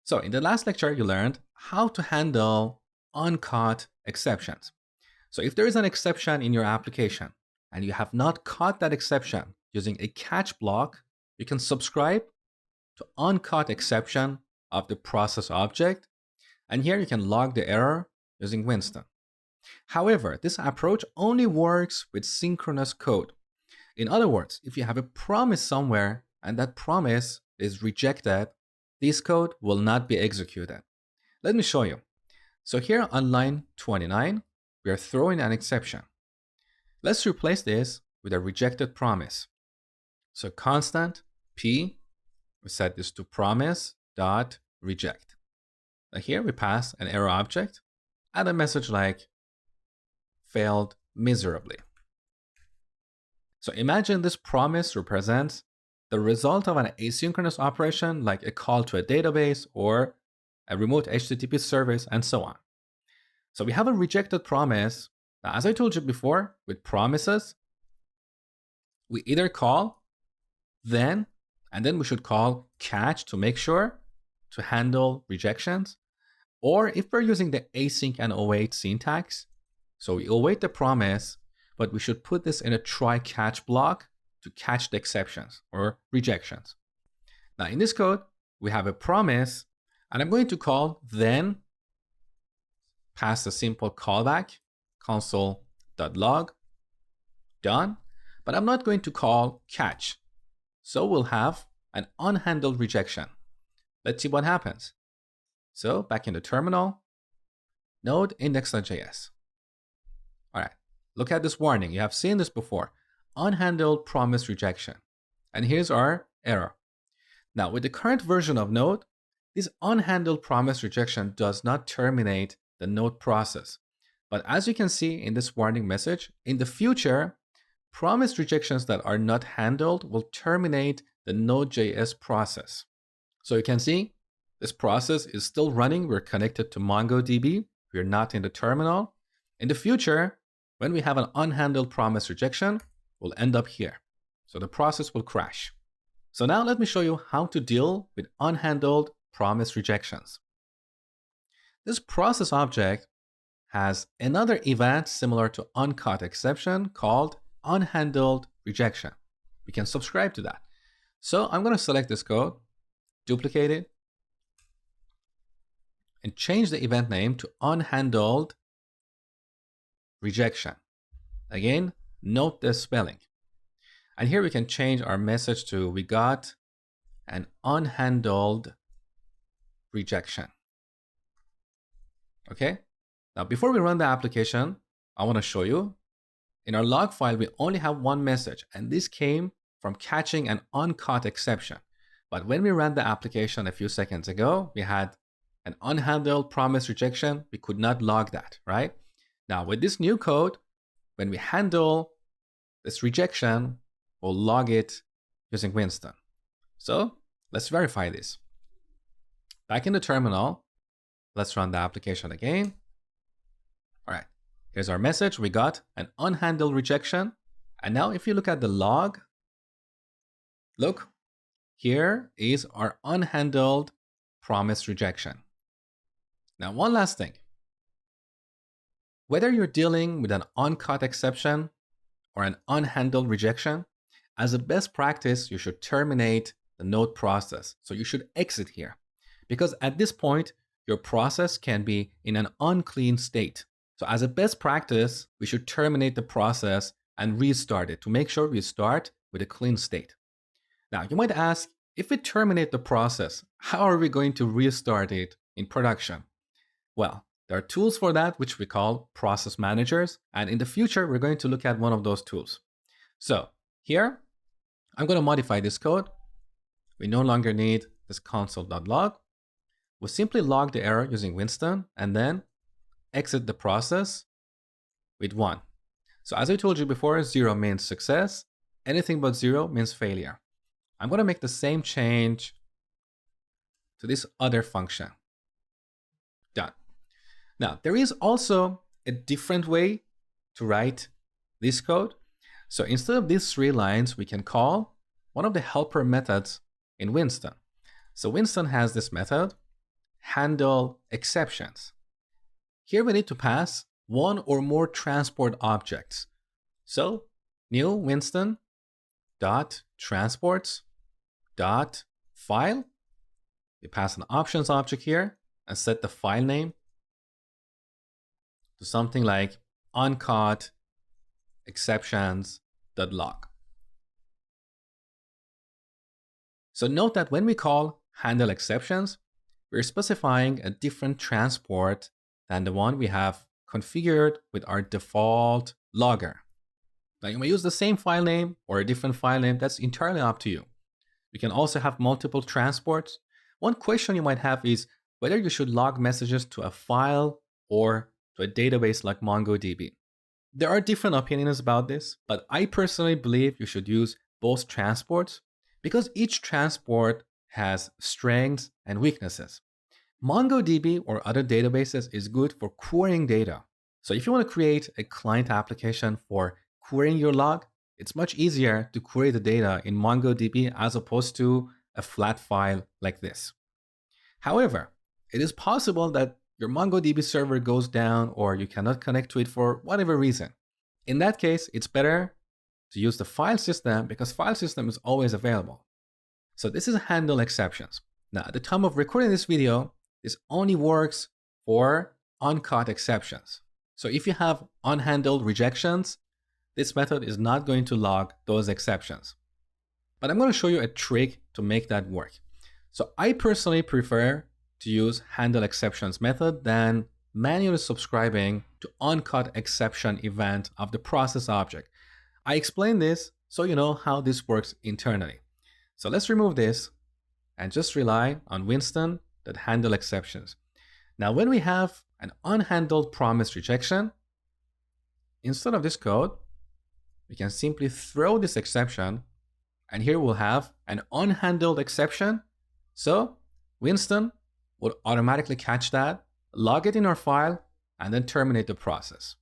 So in the last lecture, you learned how to handle uncaught exceptions. So if there is an exception in your application and you have not caught that exception using a catch block, you can subscribe to uncaught exception of the process object. And here you can log the error using Winston. However, this approach only works with synchronous code. In other words, if you have a promise somewhere and that promise is rejected, this code will not be executed. Let me show you. So here on line 29, we are throwing an exception. Let's replace this with a rejected promise. So constant p, we set this to promise.reject. Now here we pass an error object and a message like failed miserably. So imagine this promise represents the result of an asynchronous operation like a call to a database or a remote HTTP service and so on. So we have a rejected promise. Now, as I told you before, with promises, we either call then, and then we should call catch to make sure to handle rejections. Or if we're using the async and await syntax, so we await the promise, but we should put this in a try catch block to catch the exceptions or rejections. Now in this code, we have a promise, and I'm going to call then, pass a simple callback, console.log, done, but I'm not going to call catch. So we'll have an unhandled rejection. Let's see what happens. So back in the terminal, node index.js. All right, look at this warning. You have seen this before. Unhandled promise rejection. And here's our error. Now with the current version of Node, this unhandled promise rejection does not terminate the Node process. But as you can see in this warning message, in the future, promise rejections that are not handled will terminate the Node.js process. So you can see this process is still running. We're connected to MongoDB. We're not in the terminal. In the future, when we have an unhandled promise rejection, we'll end up here. So the process will crash. So now let me show you how to deal with unhandled promise rejections. This process object has another event similar to uncaught exception called unhandled rejection. We can subscribe to that. So I'm going to select this code, duplicate it, and change the event name to unhandled rejection. Again, note the spelling. And here we can change our message to we got an unhandled rejection. Okay. Now, before we run the application, I want to show you in our log file, we only have one message, and this came from catching an uncaught exception. But when we ran the application a few seconds ago, we had an unhandled promise rejection. We could not log that, right? Now, with this new code, when we handle this rejection, we'll log it using Winston. So let's verify this. Back in the terminal, let's run the application again. All right, here's our message. We got an unhandled rejection. And now if you look at the log, look, here is our unhandled promise rejection. Now, one last thing. Whether you're dealing with an uncaught exception or an unhandled rejection, as a best practice, you should terminate the Node process. So you should exit here, because at this point, your process can be in an unclean state. So as a best practice, we should terminate the process and restart it to make sure we start with a clean state. Now, you might ask, if we terminate the process, how are we going to restart it in production? Well, there are tools for that, which we call process managers. And in the future, we're going to look at one of those tools. So here, I'm going to modify this code. We no longer need this console.log. We'll simply log the error using Winston and then exit the process with 1. So as I told you before, 0 means success. Anything but 0 means failure. I'm going to make the same change to this other function. Done. Now, there is also a different way to write this code. So instead of these 3 lines, we can call one of the helper methods in Winston. So Winston has this method handle exceptions. Here we need to pass one or more transport objects. So new Winston dot transports dot file. We pass an options object here and set the file name to something like uncaught exceptions.log. So note that when we call handle exceptions, we're specifying a different transport than the one we have configured with our default logger. Now you may use the same file name or a different file name, that's entirely up to you. We can also have multiple transports. One question you might have is whether you should log messages to a file or to a database like MongoDB. There are different opinions about this, but I personally believe you should use both transports because each transport has strengths and weaknesses. MongoDB or other databases is good for querying data. So if you want to create a client application for querying your log, it's much easier to query the data in MongoDB as opposed to a flat file like this. However, it is possible that your MongoDB server goes down or you cannot connect to it for whatever reason. In that case, it's better to use the file system because file system is always available. So this is handle exceptions. Now, at the time of recording this video, this only works for uncaught exceptions. So if you have unhandled rejections, this method is not going to log those exceptions. But I'm going to show you a trick to make that work. So I personally prefer to use handle exceptions method than manually subscribing to uncaught exception event of the process object. I explained this so you know how this works internally. So let's remove this and just rely on Winston that handle exceptions. Now, when we have an unhandled promise rejection, instead of this code, we can simply throw this exception, and here we'll have an unhandled exception. So Winston would automatically catch that, log it in our file, and then terminate the process.